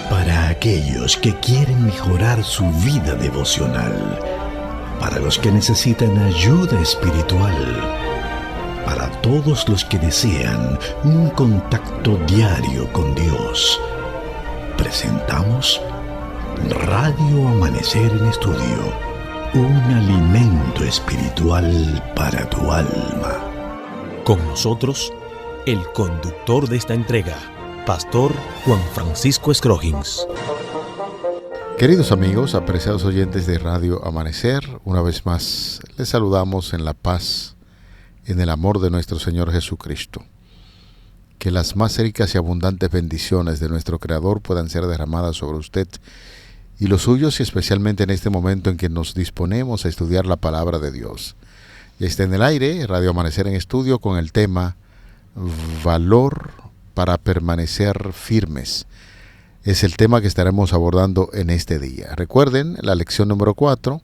Para aquellos que quieren mejorar su vida devocional, para los que necesitan ayuda espiritual, para todos los que desean un contacto diario con Dios, presentamos Radio Amanecer en Estudio, un alimento espiritual para tu alma. Con nosotros, el conductor de esta entrega, Pastor Juan Francisco Scroggins. Queridos amigos, apreciados oyentes de Radio Amanecer, una vez más les saludamos en la paz, en el amor de nuestro Señor Jesucristo. Que las más ricas y abundantes bendiciones de nuestro Creador puedan ser derramadas sobre usted y los suyos, y especialmente en este momento en que nos disponemos a estudiar la palabra de Dios. Ya está en el aire Radio Amanecer en Estudio con el tema Valor para permanecer firmes. Es el tema que estaremos abordando en este día. Recuerden la lección número 4,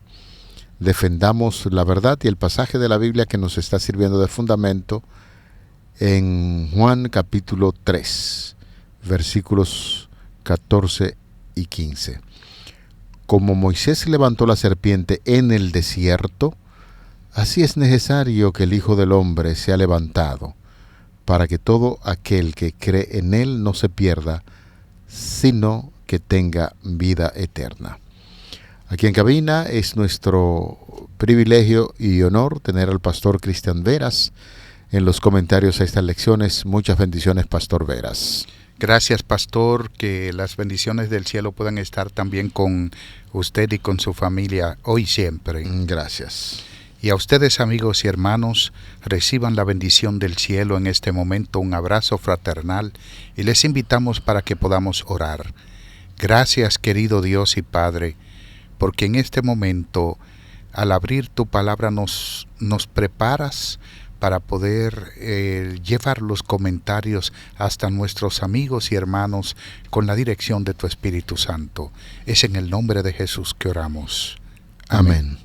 defendamos la verdad, y el pasaje de la Biblia que nos está sirviendo de fundamento en Juan capítulo 3, versículos 14 y 15. Como Moisés levantó la serpiente en el desierto, así es necesario que el Hijo del Hombre sea levantado, para que todo aquel que cree en él no se pierda, sino que tenga vida eterna. Aquí en cabina es nuestro privilegio y honor tener al pastor Cristian Veras en los comentarios a estas lecciones. Muchas bendiciones, Pastor Veras. Gracias, pastor, que las bendiciones del cielo puedan estar también con usted y con su familia hoy y siempre. Gracias. Y a ustedes, amigos y hermanos, reciban la bendición del cielo en este momento, un abrazo fraternal, y les invitamos para que podamos orar. Gracias, querido Dios y Padre, porque en este momento, al abrir tu palabra, nos preparas para poder llevar los comentarios hasta nuestros amigos y hermanos con la dirección de tu Espíritu Santo. Es en el nombre de Jesús que oramos. Amén.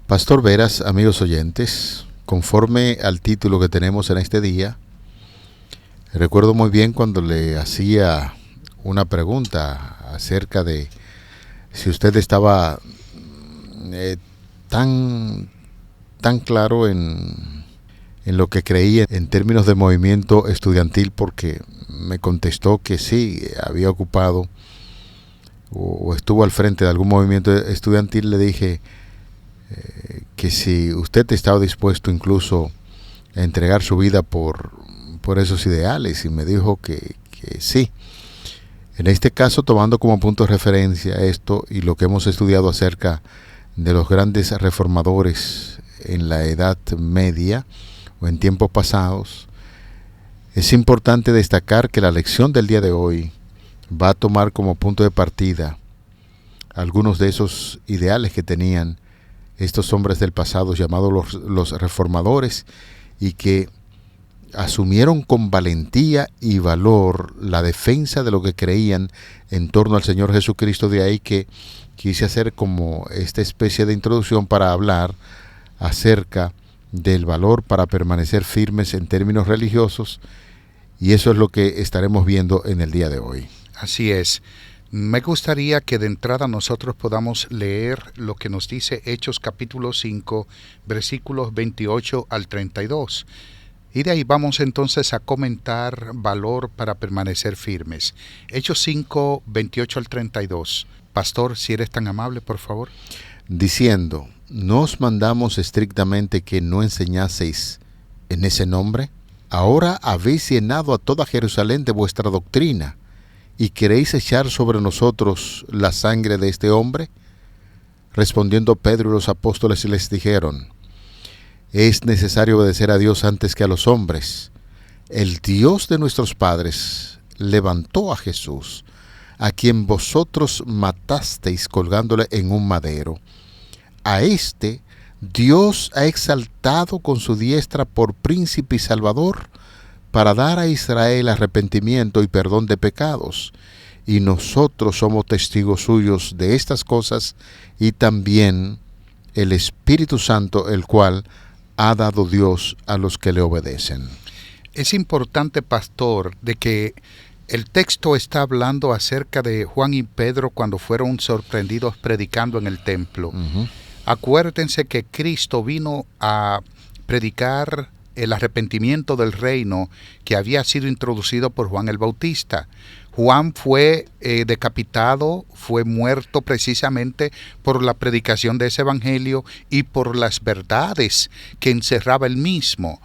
Pastor Veras, amigos oyentes, conforme al título que tenemos en este día, recuerdo muy bien cuando le hacía una pregunta acerca de si usted estaba tan claro en lo que creía en términos de movimiento estudiantil, porque me contestó que sí, había ocupado o estuvo al frente de algún movimiento estudiantil. Le dije que si usted estaba dispuesto incluso a entregar su vida por esos ideales, y me dijo que sí. En este caso, tomando como punto de referencia esto y lo que hemos estudiado acerca de los grandes reformadores en la Edad Media o en tiempos pasados, es importante destacar que la lección del día de hoy va a tomar como punto de partida algunos de esos ideales que tenían estos hombres del pasado llamados los reformadores, y que asumieron con valentía y valor la defensa de lo que creían en torno al Señor Jesucristo. De ahí que quise hacer como esta especie de introducción para hablar acerca del valor para permanecer firmes en términos religiosos, y eso es lo que estaremos viendo en el día de hoy. Así es. Me gustaría que de entrada nosotros podamos leer lo que nos dice Hechos capítulo 5, versículos 28 al 32. Y de ahí vamos entonces a comentar valor para permanecer firmes. Hechos 5, 28 al 32. Pastor, si eres tan amable, por favor. Diciendo, ¿no os mandamos estrictamente que no enseñaseis en ese nombre? Ahora habéis llenado a toda Jerusalén de vuestra doctrina, ¿y queréis echar sobre nosotros la sangre de este hombre? Respondiendo Pedro y los apóstoles les dijeron, es necesario obedecer a Dios antes que a los hombres. El Dios de nuestros padres levantó a Jesús, a quien vosotros matasteis colgándole en un madero. A este Dios ha exaltado con su diestra por príncipe y salvador, para dar a Israel arrepentimiento y perdón de pecados, y nosotros somos testigos suyos de estas cosas, y también el Espíritu Santo, el cual ha dado Dios a los que le obedecen. Es importante, pastor, de que El texto está hablando acerca de Juan y Pedro cuando fueron sorprendidos predicando en el templo. Acuérdense que Cristo vino a predicar el arrepentimiento del reino que había sido introducido por Juan el Bautista. Juan fue decapitado, fue muerto precisamente por la predicación de ese evangelio y por las verdades que encerraba el mismo.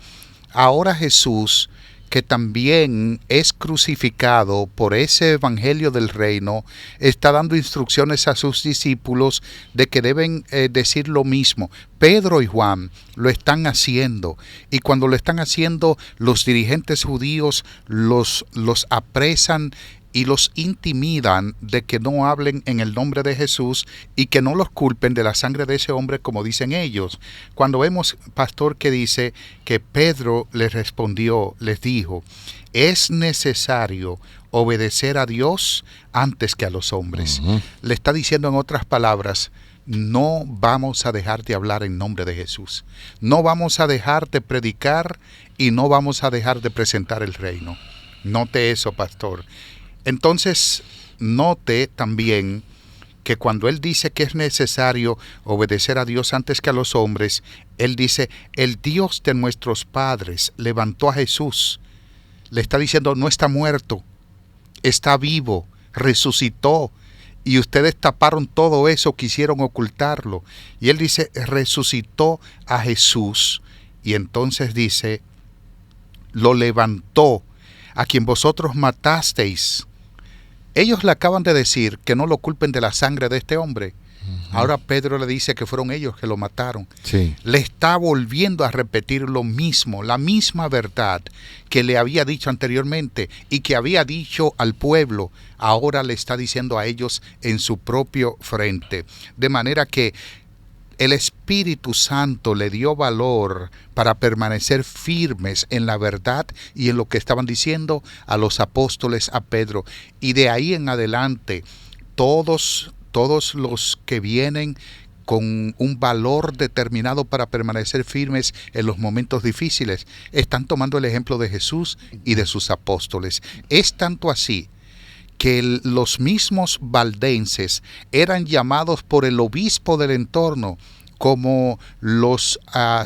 Ahora Jesús, que también es crucificado por ese evangelio del reino, está dando instrucciones a sus discípulos de que deben decir lo mismo. Pedro y Juan lo están haciendo, y cuando lo están haciendo, los dirigentes judíos los apresan y los intimidan de que no hablen en el nombre de Jesús y que no los culpen de la sangre de ese hombre como dicen ellos. Cuando vemos, pastor, que dice que Pedro les respondió, les dijo, es necesario obedecer a Dios antes que a los hombres. Le está diciendo en otras palabras, no vamos a dejar de hablar en nombre de Jesús. No vamos a dejar de predicar y no vamos a dejar de presentar el reino. Note eso, pastor. Entonces, note también que cuando él dice que es necesario obedecer a Dios antes que a los hombres, él dice, el Dios de nuestros padres levantó a Jesús. Le está diciendo, no está muerto, está vivo, resucitó. Y ustedes taparon todo eso, quisieron ocultarlo. Y él dice, resucitó a Jesús. Y entonces dice, lo levantó, a quien vosotros matasteis. Ellos le acaban de decir que no lo culpen de la sangre de este hombre. Ahora Pedro le dice que fueron ellos que lo mataron. Sí. Le está volviendo a repetir lo mismo, la misma verdad que le había dicho anteriormente y que había dicho al pueblo. Ahora le está diciendo a ellos en su propio frente. De manera que el Espíritu Santo le dio valor para permanecer firmes en la verdad y en lo que estaban diciendo a los apóstoles, a Pedro. Y de ahí en adelante, todos los que vienen con un valor determinado para permanecer firmes en los momentos difíciles, están tomando el ejemplo de Jesús y de sus apóstoles. Es tanto así que los mismos valdenses eran llamados por el obispo del entorno como los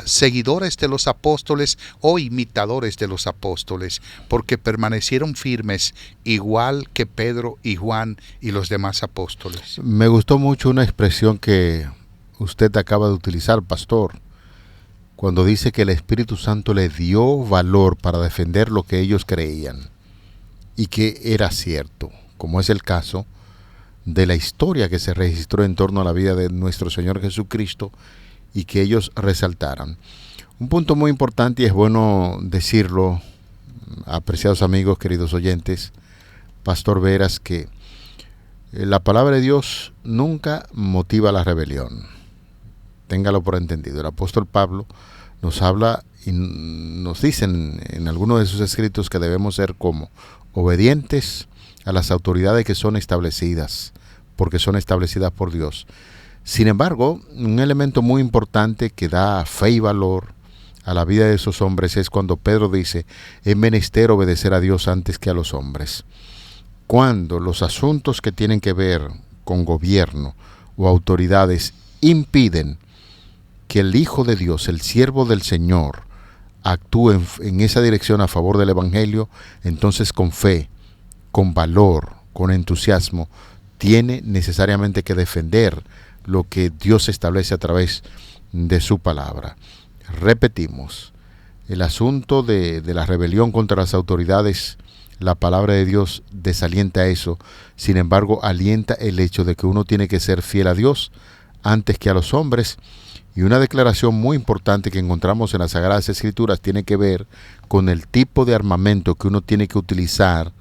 seguidores de los apóstoles o imitadores de los apóstoles, porque permanecieron firmes igual que Pedro y Juan y los demás apóstoles. Me gustó mucho una expresión que usted acaba de utilizar, pastor, cuando dice que el Espíritu Santo le dio valor para defender lo que ellos creían y que era cierto, como es el caso de la historia que se registró en torno a la vida de nuestro Señor Jesucristo y que ellos resaltaran. Un punto muy importante, y es bueno decirlo, apreciados amigos, queridos oyentes, Pastor Veras, que la palabra de Dios nunca motiva la rebelión. Téngalo por entendido. El apóstol Pablo nos habla y nos dice en algunos de sus escritos que debemos ser como obedientes a las autoridades que son establecidas, porque son establecidas por Dios. Sin embargo, un elemento muy importante que da fe y valor a la vida de esos hombres es cuando Pedro dice, es menester obedecer a Dios antes que a los hombres. Cuando los asuntos que tienen que ver con gobierno o autoridades impiden que el Hijo de Dios, el siervo del Señor, actúe en esa dirección a favor del Evangelio, entonces con fe, con valor, con entusiasmo, tiene necesariamente que defender lo que Dios establece a través de su palabra. Repetimos, el asunto de la rebelión contra las autoridades, la palabra de Dios desalienta eso. Sin embargo, alienta el hecho de que uno tiene que ser fiel a Dios antes que a los hombres. Y una declaración muy importante que encontramos en las Sagradas Escrituras tiene que ver con el tipo de armamento que uno tiene que utilizar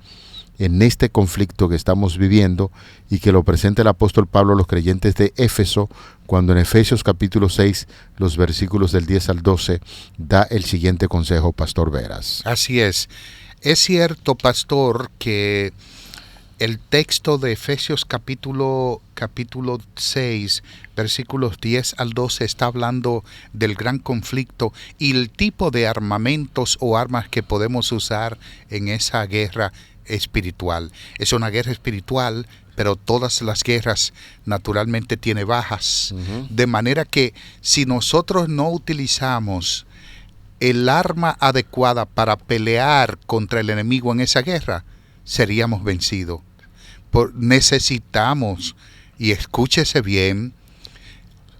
en este conflicto que estamos viviendo y que lo presenta el apóstol Pablo a los creyentes de Éfeso, cuando en Efesios capítulo 6, los versículos del 10 al 12, da el siguiente consejo, Pastor Veras. Así es. Es cierto, pastor, que el texto de Efesios capítulo 6, versículos 10 al 12, está hablando del gran conflicto y el tipo de armamentos o armas que podemos usar en esa guerra espiritual. Es una guerra espiritual, pero todas las guerras naturalmente tienen bajas. De manera que si nosotros no utilizamos el arma adecuada para pelear contra el enemigo en esa guerra, seríamos vencidos. Necesitamos, y escúchese bien,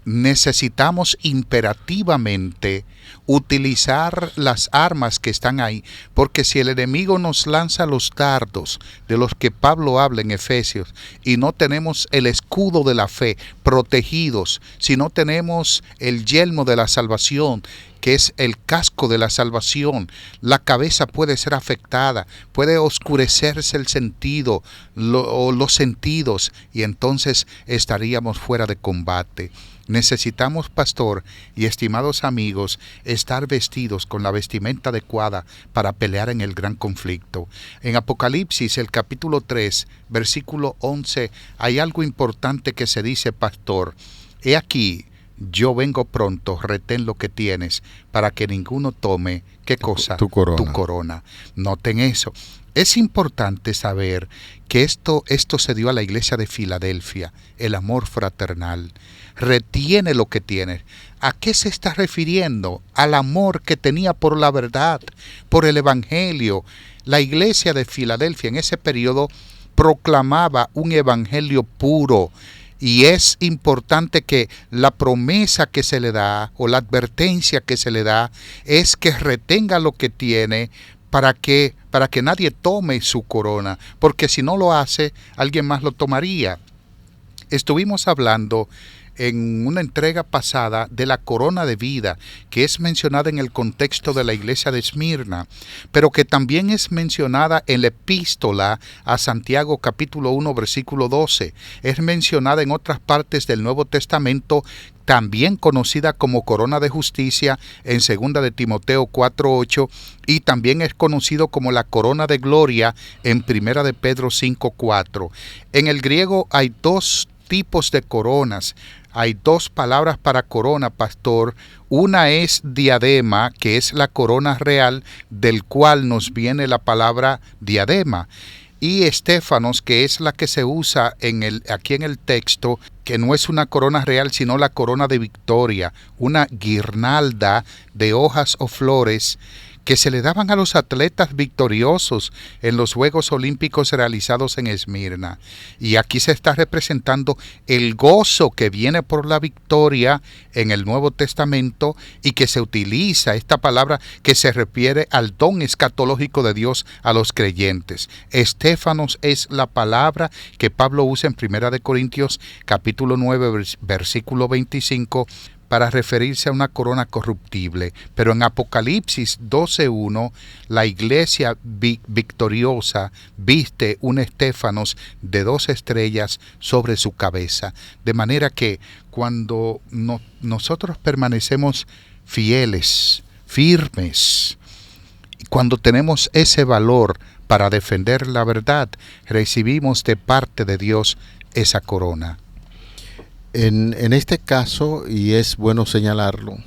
necesitamos imperativamente utilizar las armas que están ahí, porque si el enemigo nos lanza los dardos de los que Pablo habla en Efesios y no tenemos el escudo de la fe protegidos, si no tenemos el yelmo de la salvación, que es el casco de la salvación, la cabeza puede ser afectada, puede oscurecerse el sentido o los sentidos, y entonces estaríamos fuera de combate. Necesitamos, pastor y estimados amigos, estar vestidos con la vestimenta adecuada para pelear en el gran conflicto. En Apocalipsis, el capítulo 3, versículo 11, hay algo importante que se dice, pastor. He aquí, yo vengo pronto, retén lo que tienes, para que ninguno tome, ¿qué cosa? Tu corona. Tu corona. Noten eso. Es importante saber que esto se dio a la iglesia de Filadelfia, el amor fraternal. Retiene lo que tienes. ¿A qué se está refiriendo? Al amor que tenía por la verdad, por el evangelio. La iglesia de Filadelfia en ese periodo proclamaba un evangelio puro. Y es importante que la promesa que se le da o la advertencia que se le da es que retenga lo que tiene para que nadie tome su corona, porque si no lo hace, alguien más lo tomaría. Estuvimos hablando en una entrega pasada de la corona de vida, que es mencionada en el contexto de la iglesia de Esmirna, pero que también es mencionada en la epístola a Santiago capítulo 1 versículo 12. Es mencionada en otras partes del Nuevo Testamento, también conocida como corona de justicia en 2 de Timoteo 4:8, y también es conocido como la corona de gloria en 1 de Pedro 5:4. En el griego hay dos tipos de coronas. Hay dos palabras para corona, pastor. Una es diadema, que es la corona real, del cual nos viene la palabra diadema. Y estéfanos, que es la que se usa aquí en el texto, que no es una corona real, sino la corona de victoria, una guirnalda de hojas o flores que se le daban a los atletas victoriosos en los Juegos Olímpicos realizados en Esmirna. Y aquí se está representando el gozo que viene por la victoria en el Nuevo Testamento, y que se utiliza esta palabra que se refiere al don escatológico de Dios a los creyentes. Estéfanos es la palabra que Pablo usa en 1 de Corintios capítulo 9 versículo 25 para referirse a una corona corruptible, pero en Apocalipsis 12:1 la iglesia victoriosa viste un estéfanos de 2 estrellas sobre su cabeza, de manera que cuando nosotros permanecemos fieles, firmes, cuando tenemos ese valor para defender la verdad, recibimos de parte de Dios esa corona. En este caso, y es bueno señalarlo,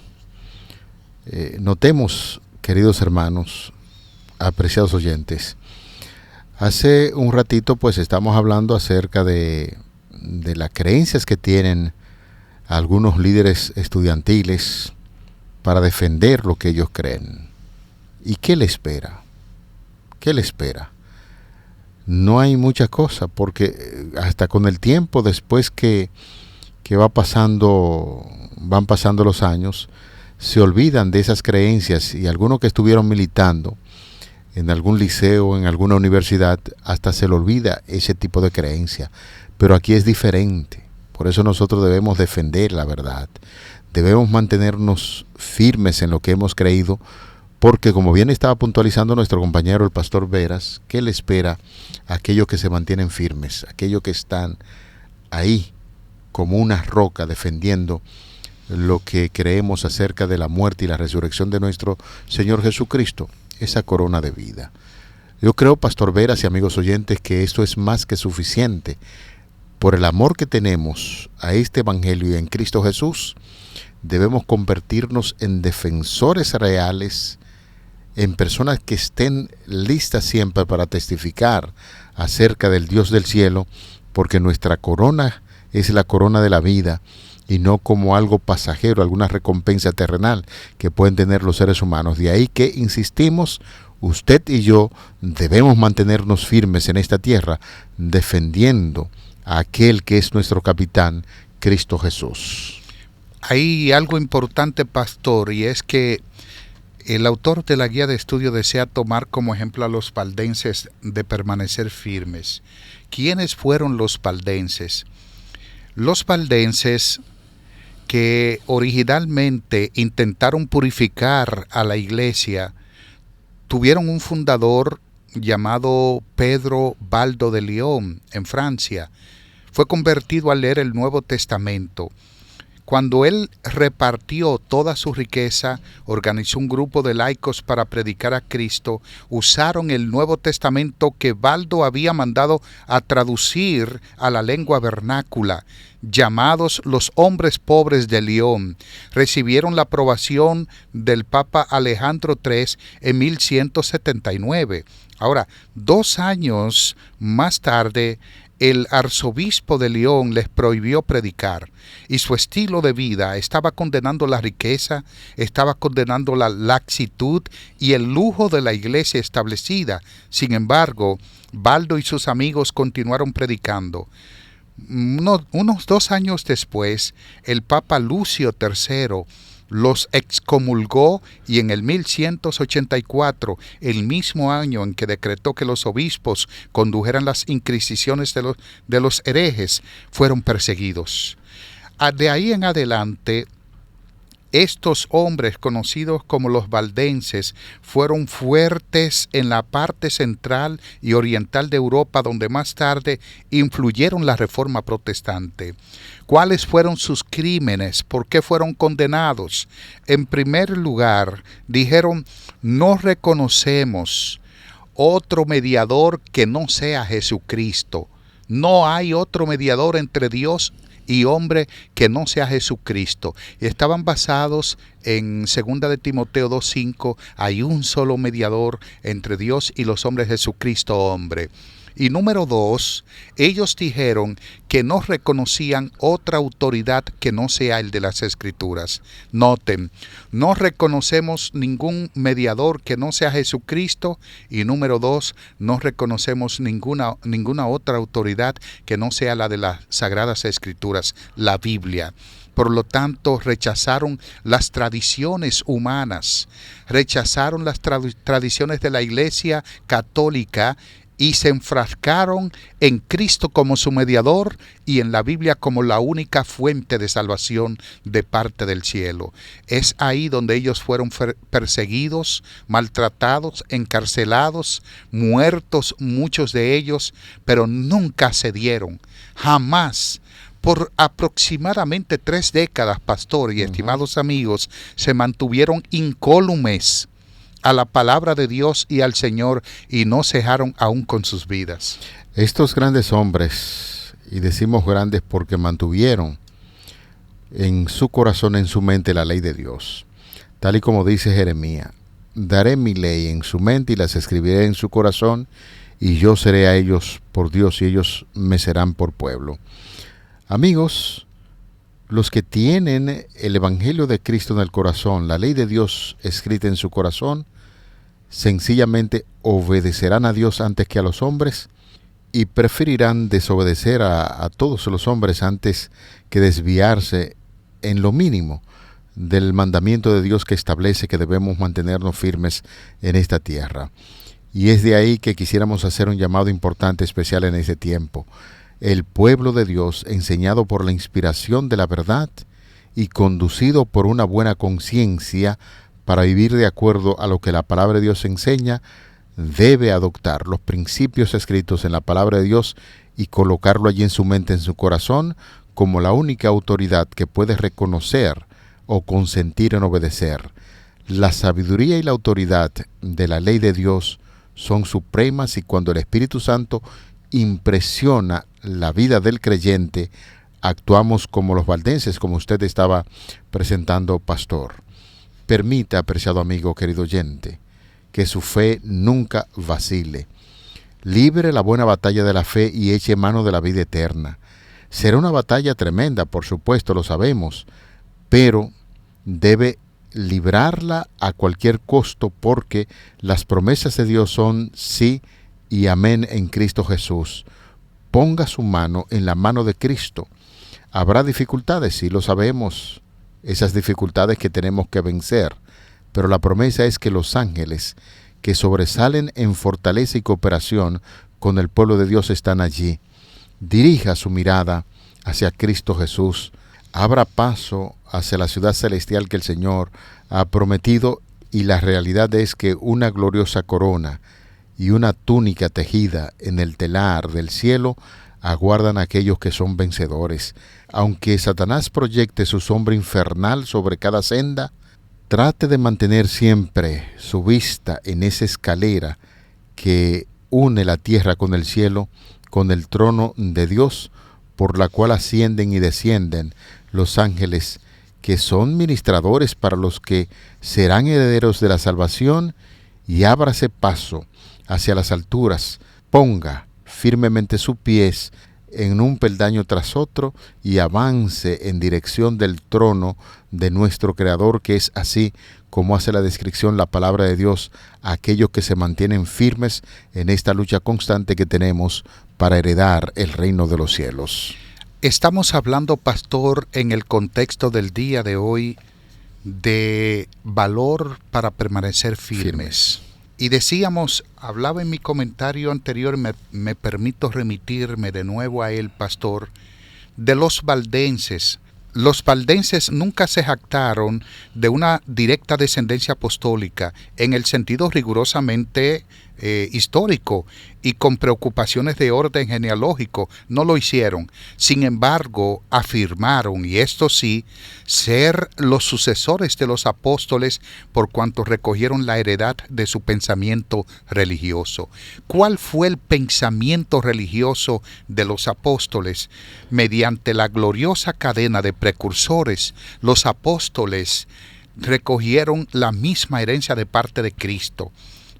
notemos, queridos hermanos, apreciados oyentes, hace un ratito pues estamos hablando acerca de las creencias que tienen algunos líderes estudiantiles para defender lo que ellos creen. ¿Y qué le espera? ¿Qué le espera? No hay mucha cosa, porque hasta con el tiempo, después que van pasando los años, se olvidan de esas creencias, y algunos que estuvieron militando en algún liceo, en alguna universidad, hasta se le olvida ese tipo de creencia. Pero aquí es diferente. Por eso nosotros debemos defender la verdad. Debemos mantenernos firmes en lo que hemos creído, porque como bien estaba puntualizando nuestro compañero el pastor Veras, ¿qué le espera a aquellos que se mantienen firmes, aquellos que están ahí como una roca defendiendo lo que creemos acerca de la muerte y la resurrección de nuestro Señor Jesucristo, esa corona de vida? Yo creo, pastor Veras y amigos oyentes, que esto es más que suficiente. Por el amor que tenemos a este evangelio y en Cristo Jesús, debemos convertirnos en defensores reales en personas que estén listas siempre para testificar acerca del Dios del cielo, porque nuestra corona es la corona de la vida y no como algo pasajero, alguna recompensa terrenal que pueden tener los seres humanos. De ahí que insistimos, usted y yo debemos mantenernos firmes en esta tierra, defendiendo a aquel que es nuestro capitán, Cristo Jesús. Hay algo importante, pastor, y es que el autor de la guía de estudio desea tomar como ejemplo a los valdenses de permanecer firmes. ¿Quiénes fueron los valdenses? Los valdenses que originalmente intentaron purificar a la iglesia tuvieron un fundador llamado Pedro Baldo de Lyon en Francia. Fue convertido al leer el Nuevo Testamento. Cuando él repartió toda su riqueza, organizó un grupo de laicos para predicar a Cristo, usaron el Nuevo Testamento que Baldo había mandado a traducir a la lengua vernácula, llamados los hombres pobres de Lyon. Recibieron la aprobación del Papa Alejandro III en 1179. Ahora, 2 años más tarde, el arzobispo de Lyon les prohibió predicar, y su estilo de vida estaba condenando la riqueza, estaba condenando la laxitud y el lujo de la iglesia establecida. Sin embargo, Baldo y sus amigos continuaron predicando. Unos 2 años después, el Papa Lucio III los excomulgó, y en el 1184, el mismo año en que decretó que los obispos condujeran las inquisiciones de los herejes, fueron perseguidos. De ahí en adelante, estos hombres conocidos como los valdenses fueron fuertes en la parte central y oriental de Europa, donde más tarde influyeron la Reforma Protestante. ¿Cuáles fueron sus crímenes? ¿Por qué fueron condenados? En primer lugar, dijeron: no reconocemos otro mediador que no sea Jesucristo. No hay otro mediador entre Dios y hombre que no sea Jesucristo. Estaban basados en 2 de Timoteo 2:5, hay un solo mediador entre Dios y los hombres, Jesucristo hombre. Y número 2, ellos dijeron que no reconocían otra autoridad que no sea el de las Escrituras. Noten, no reconocemos ningún mediador que no sea Jesucristo. Y número 2, no reconocemos ninguna otra autoridad que no sea la de las Sagradas Escrituras, la Biblia. Por lo tanto, rechazaron las tradiciones humanas, rechazaron las tradiciones de la Iglesia Católica, y se enfrascaron en Cristo como su mediador y en la Biblia como la única fuente de salvación de parte del cielo. Es ahí donde ellos fueron perseguidos, maltratados, encarcelados, muertos muchos de ellos, pero nunca cedieron, jamás. Por aproximadamente 3 décadas, pastor y estimados amigos, se mantuvieron incólumes a la palabra de Dios y al Señor, y no cejaron aún con sus vidas. Estos grandes hombres, y decimos grandes porque mantuvieron en su corazón, en su mente, la ley de Dios. Tal y como dice Jeremías: daré mi ley en su mente y las escribiré en su corazón, y yo seré a ellos por Dios y ellos me serán por pueblo. Amigos, los que tienen el Evangelio de Cristo en el corazón, la ley de Dios escrita en su corazón, sencillamente obedecerán a Dios antes que a los hombres y preferirán desobedecer a todos los hombres antes que desviarse en lo mínimo del mandamiento de Dios que establece que debemos mantenernos firmes en esta tierra. Y es de ahí que quisiéramos hacer un llamado importante, especial en este tiempo. El pueblo de Dios, enseñado por la inspiración de la verdad y conducido por una buena conciencia para vivir de acuerdo a lo que la palabra de Dios enseña, debe adoptar los principios escritos en la palabra de Dios y colocarlo allí en su mente, en su corazón, como la única autoridad que puede reconocer o consentir en obedecer. La sabiduría y la autoridad de la ley de Dios son supremas, y cuando el Espíritu Santo impresiona la vida del creyente, actuamos como los valdenses, como usted estaba presentando, pastor. Permita, apreciado amigo, querido oyente, que su fe nunca vacile. Libre la buena batalla de la fe y eche mano de la vida eterna. Será una batalla tremenda, por supuesto, lo sabemos, pero debe librarla a cualquier costo, porque las promesas de Dios son sí y amén en Cristo Jesús. Ponga su mano en la mano de Cristo. Habrá dificultades, sí lo sabemos, esas dificultades que tenemos que vencer, pero la promesa es que los ángeles que sobresalen en fortaleza y cooperación con el pueblo de Dios están allí. Dirija su mirada hacia Cristo Jesús, abra paso hacia la ciudad celestial que el Señor ha prometido, y la realidad es que una gloriosa corona y una túnica tejida en el telar del cielo aguardan a aquellos que son vencedores. Aunque Satanás proyecte su sombra infernal sobre cada senda, trate de mantener siempre su vista en esa escalera que une la tierra con el cielo, con el trono de Dios, por la cual ascienden y descienden los ángeles, que son ministradores para los que serán herederos de la salvación, y ábrase paso hacia las alturas, ponga firmemente sus pies en un peldaño tras otro y avance en dirección del trono de nuestro Creador, que es así como hace la descripción la palabra de Dios a aquellos que se mantienen firmes en esta lucha constante que tenemos para heredar el reino de los cielos. Estamos hablando, pastor, en el contexto del día de hoy, de valor para permanecer firmes. Y decíamos, hablaba en mi comentario anterior, me permito remitirme de nuevo a él, pastor, de los valdenses. Los valdenses nunca se jactaron de una directa descendencia apostólica en el sentido rigurosamente histórico y con preocupaciones de orden genealógico. No lo hicieron. Sin embargo, afirmaron, y esto sí, ser los sucesores de los apóstoles por cuanto recogieron la heredad de su pensamiento religioso. ¿Cuál fue el pensamiento religioso de los apóstoles? Mediante la gloriosa cadena de precursores, los apóstoles recogieron la misma herencia de parte de Cristo.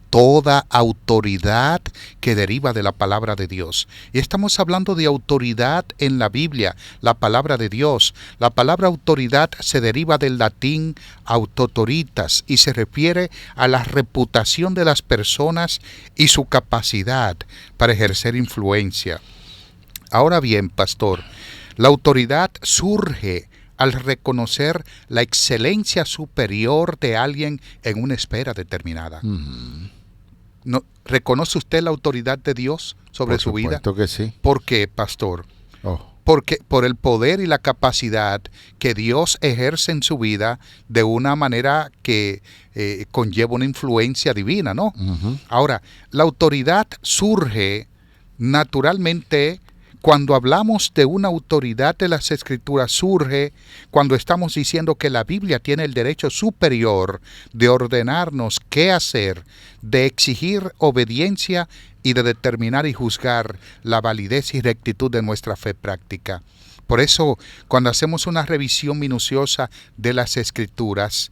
Toda autoridad que deriva de la palabra de Dios. Y estamos hablando de autoridad en la Biblia, la palabra de Dios. La palabra autoridad se deriva del latín autoritas y se refiere a la reputación de las personas y su capacidad para ejercer influencia. Ahora bien, pastor, la autoridad surge al reconocer la excelencia superior de alguien en una esfera determinada. ¿No, ¿reconoce usted la autoridad de Dios sobre su vida? Por supuesto que sí. ¿Por qué, pastor? Porque por el poder y la capacidad que Dios ejerce en su vida de una manera que conlleva una influencia divina, ¿no? Ahora, la autoridad surge naturalmente. Cuando hablamos de una autoridad de las Escrituras, surge cuando estamos diciendo que la Biblia tiene el derecho superior de ordenarnos qué hacer, de exigir obediencia y de determinar y juzgar la validez y rectitud de nuestra fe práctica. Por eso, cuando hacemos una revisión minuciosa de las Escrituras,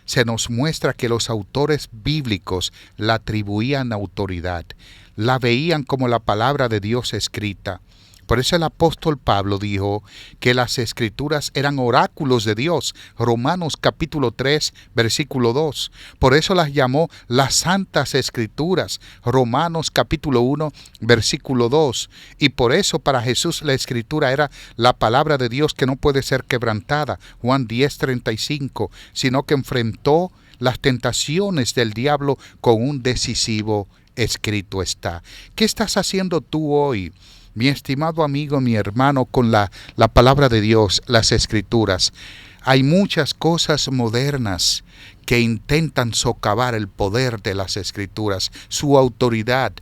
se nos muestra que los autores bíblicos la atribuían autoridad, la veían como la palabra de Dios escrita. Por eso el apóstol Pablo dijo que las Escrituras eran oráculos de Dios. Romanos capítulo 3, versículo 2. Por eso las llamó las Santas Escrituras. Romanos capítulo 1, versículo 2. Y por eso para Jesús la Escritura era la palabra de Dios que no puede ser quebrantada. Juan 10, 35. Sino que enfrentó las tentaciones del diablo con un decisivo escrito está. ¿Qué estás haciendo tú hoy, mi estimado amigo, mi hermano, con la palabra de Dios, las Escrituras? Hay muchas cosas modernas que intentan socavar el poder de las Escrituras, su autoridad.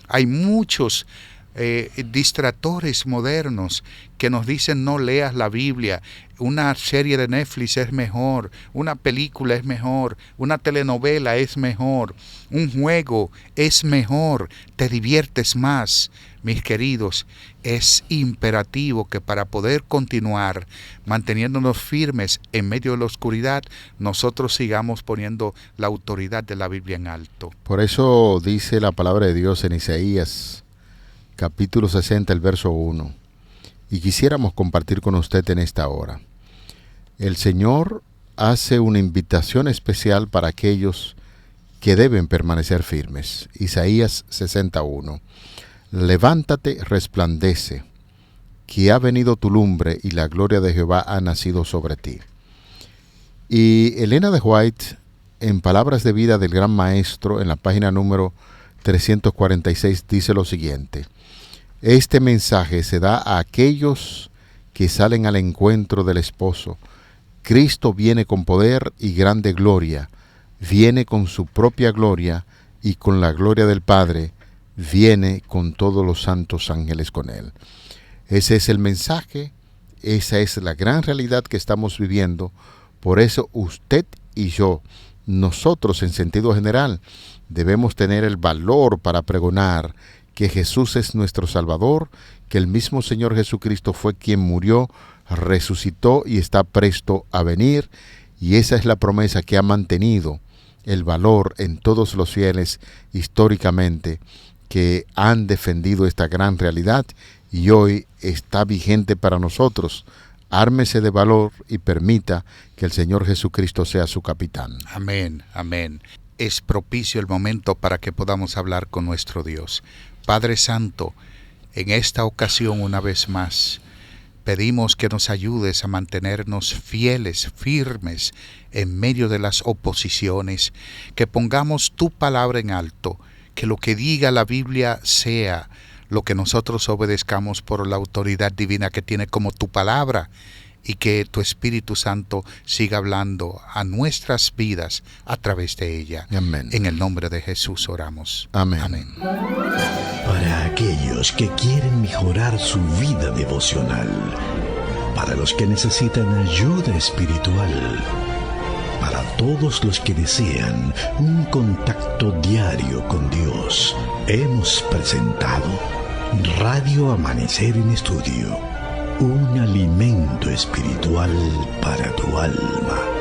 Hay muchos distractores modernos que nos dicen no leas la Biblia, una serie de Netflix es mejor, una película es mejor, una telenovela es mejor, un juego es mejor, te diviertes más. Mis queridos, es imperativo que para poder continuar manteniéndonos firmes en medio de la oscuridad, nosotros sigamos poniendo la autoridad de la Biblia en alto. Por eso dice la palabra de Dios en Isaías, capítulo 60, el verso 1, y quisiéramos compartir con usted en esta hora. El Señor hace una invitación especial para aquellos que deben permanecer firmes. Isaías 61. Levántate, resplandece, que ha venido tu lumbre y la gloria de Jehová ha nacido sobre ti. Y Elena de White, en Palabras de Vida del Gran Maestro, en la página número 346, dice lo siguiente: este mensaje se da a aquellos que salen al encuentro del esposo. Cristo viene con poder y grande gloria, viene con su propia gloria y con la gloria del Padre, viene con todos los santos ángeles con él. Ese es el mensaje, esa es la gran realidad que estamos viviendo. Por eso usted y yo, nosotros en sentido general, debemos tener el valor para pregonar que Jesús es nuestro Salvador, que el mismo Señor Jesucristo fue quien murió, resucitó y está presto a venir, y esa es la promesa que ha mantenido el valor en todos los fieles históricamente que han defendido esta gran realidad, y hoy está vigente para nosotros. Ármese de valor y permita que el Señor Jesucristo sea su capitán. Amén, amén. Es propicio el momento para que podamos hablar con nuestro Dios. Padre Santo, en esta ocasión una vez más, pedimos que nos ayudes a mantenernos fieles, firmes, en medio de las oposiciones, que pongamos tu palabra en alto, que lo que diga la Biblia sea lo que nosotros obedezcamos por la autoridad divina que tiene como tu palabra, y que tu Espíritu Santo siga hablando a nuestras vidas a través de ella. Amén. En el nombre de Jesús oramos. Amén. Amén. Para aquellos que quieren mejorar su vida devocional, para los que necesitan ayuda espiritual, para todos los que desean un contacto diario con Dios, hemos presentado Radio Amanecer en Estudio, un alimento espiritual para tu alma.